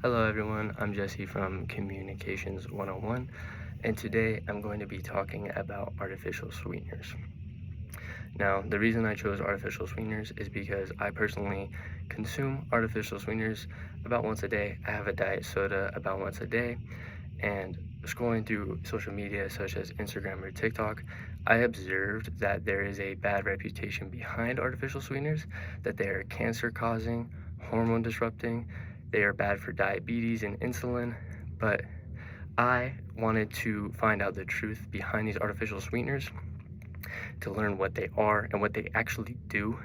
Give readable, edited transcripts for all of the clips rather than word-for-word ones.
Hello everyone, I'm Jesse from Communications 101, and today I'm going to be talking about artificial sweeteners. Now, the reason I chose artificial sweeteners is because I personally consume artificial sweeteners about once a day. I have a diet soda about once a day, and scrolling through social media such as Instagram or TikTok, I observed that there is a bad reputation behind artificial sweeteners, that they are cancer causing, hormone disrupting, they are bad for diabetes and insulin, but I wanted to find out the truth behind these artificial sweeteners to learn what they are and what they actually do.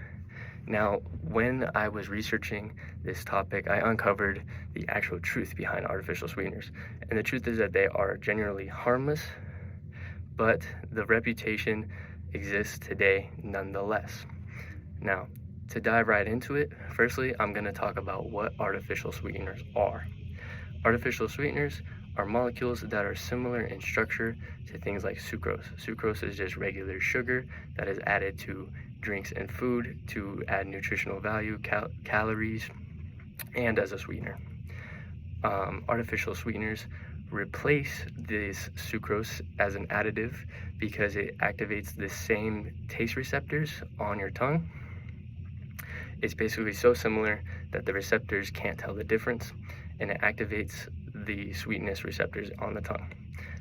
Now, when I was researching this topic, I uncovered the actual truth behind artificial sweeteners. And the truth is that they are generally harmless, but the reputation exists today nonetheless. Now, to dive right into it, firstly, I'm going to talk about what artificial sweeteners are. Artificial sweeteners are molecules that are similar in structure to things like sucrose. Sucrose is just regular sugar that is added to drinks and food to add nutritional value, calories, and as a sweetener. Artificial sweeteners replace this sucrose as an additive because it activates the same taste receptors on your tongue. It's basically so similar that the receptors can't tell the difference, and it activates the sweetness receptors on the tongue.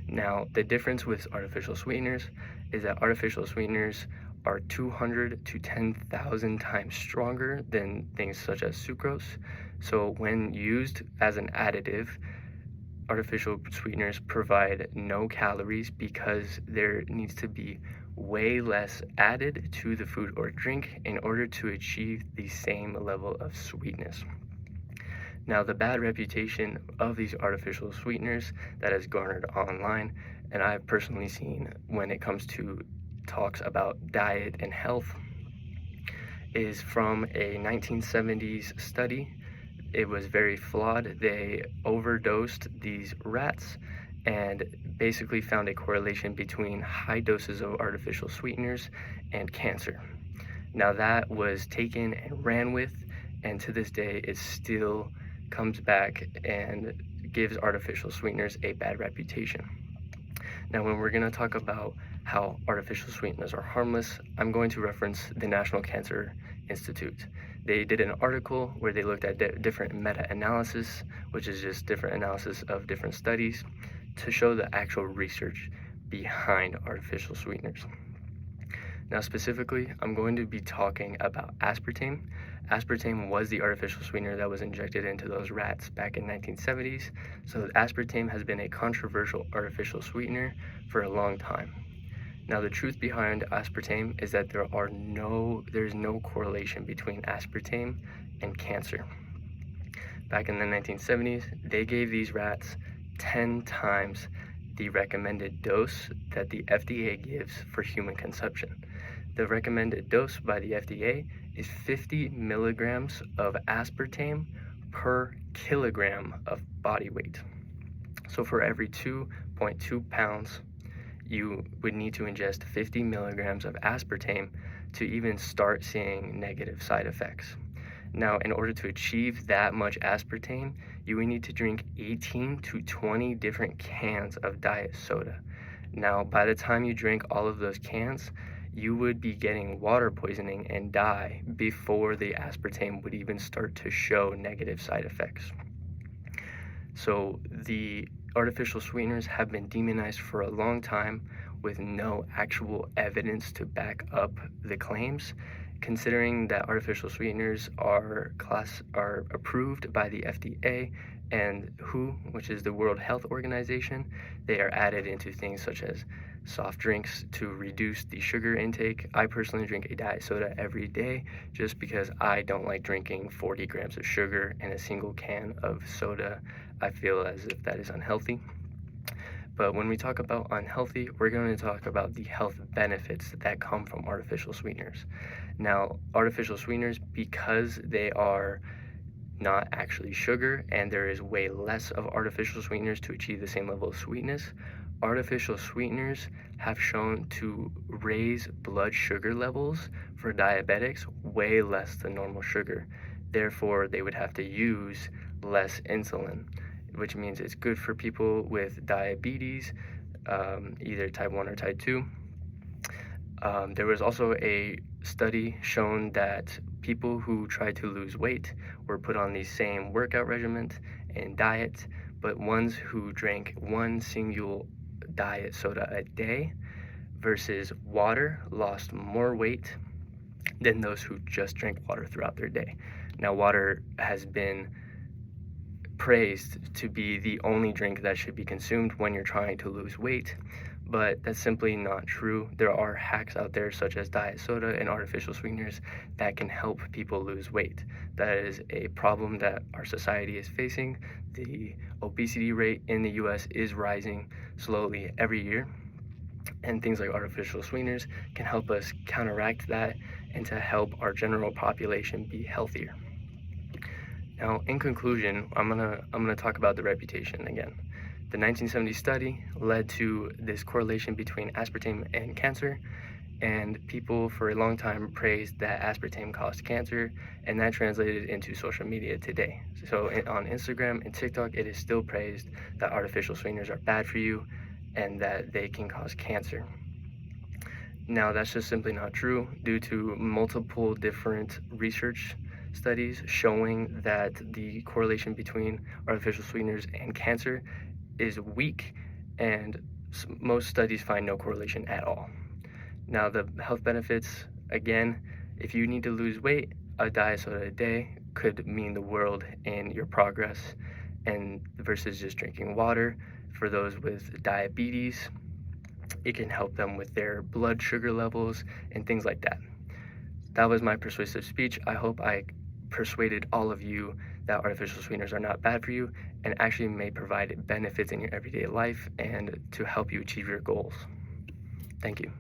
Now, the difference with artificial sweeteners is that artificial sweeteners are 200 to 10,000 times stronger than things such as sucrose. So when used as an additive, artificial sweeteners provide no calories because there needs to be way less added to the food or drink in order to achieve the same level of sweetness. Now, the bad reputation of these artificial sweeteners that is garnered online, and I've personally seen when it comes to talks about diet and health, is from a 1970s study. It was very flawed. They overdosed these rats and basically found a correlation between high doses of artificial sweeteners and cancer. Now, that was taken and ran with, and to this day it still comes back and gives artificial sweeteners a bad reputation. Now, when we're going to talk about how artificial sweeteners are harmless, I'm going to reference the National Cancer Institute. They did an article where they looked at different meta-analysis, which is just different analysis of different studies, to show the actual research behind artificial sweeteners. Now, specifically, I'm going to be talking about aspartame. Aspartame was the artificial sweetener that was injected into those rats back in 1970s. So aspartame has been a controversial artificial sweetener for a long time. Now, the truth behind aspartame is that there's no correlation between aspartame and cancer. Back in the 1970s, they gave these rats 10 times the recommended dose that the FDA gives for human consumption. The recommended dose by the FDA is 50 milligrams of aspartame per kilogram of body weight. So for every 2.2 pounds, you would need to ingest 50 milligrams of aspartame to even start seeing negative side effects. Now, in order to achieve that much aspartame, you would need to drink 18 to 20 different cans of diet soda. Now, by the time you drink all of those cans, you would be getting water poisoning and die before the aspartame would even start to show negative side effects. So the artificial sweeteners have been demonized for a long time with no actual evidence to back up the claims, considering that artificial sweeteners are approved by the FDA and WHO, which is the World Health Organization. They are added into things such as soft drinks to reduce the sugar intake. I personally drink a diet soda every day just because I don't like drinking 40 grams of sugar in a single can of soda. I feel as if that is unhealthy. But when we talk about unhealthy, we're going to talk about the health benefits that come from artificial sweeteners. Now, artificial sweeteners, because they are not actually sugar and there is way less of artificial sweeteners to achieve the same level of sweetness, artificial sweeteners have shown to raise blood sugar levels for diabetics way less than normal sugar. Therefore, they would have to use less insulin, which means it's good for people with diabetes, either type 1 or type 2. There was also a study shown that people who tried to lose weight were put on the same workout regimen and diet, but ones who drank one single diet soda a day versus water lost more weight than those who just drank water throughout their day. Now, water has been praised to be the only drink that should be consumed when you're trying to lose weight, but that's simply not true. There are hacks out there such as diet soda and artificial sweeteners that can help people lose weight. That is a problem that our society is facing. The obesity rate in the US is rising slowly every year, and things like artificial sweeteners can help us counteract that and to help our general population be healthier. Now, in conclusion, I'm gonna talk about the reputation again. The 1970 study led to this correlation between aspartame and cancer, and people for a long time praised that aspartame caused cancer, and that translated into social media today. So on Instagram and TikTok, it is still praised that artificial sweeteners are bad for you and that they can cause cancer. Now, that's just simply not true due to multiple different research studies showing that the correlation between artificial sweeteners and cancer is weak, and most studies find no correlation at all. Now, the health benefits, again, if you need to lose weight, a diet soda a day could mean the world in your progress, and versus just drinking water. For those with diabetes, it can help them with their blood sugar levels and things like that. That was my persuasive speech. I hope I persuaded all of you that artificial sweeteners are not bad for you and actually may provide benefits in your everyday life and to help you achieve your goals. Thank you.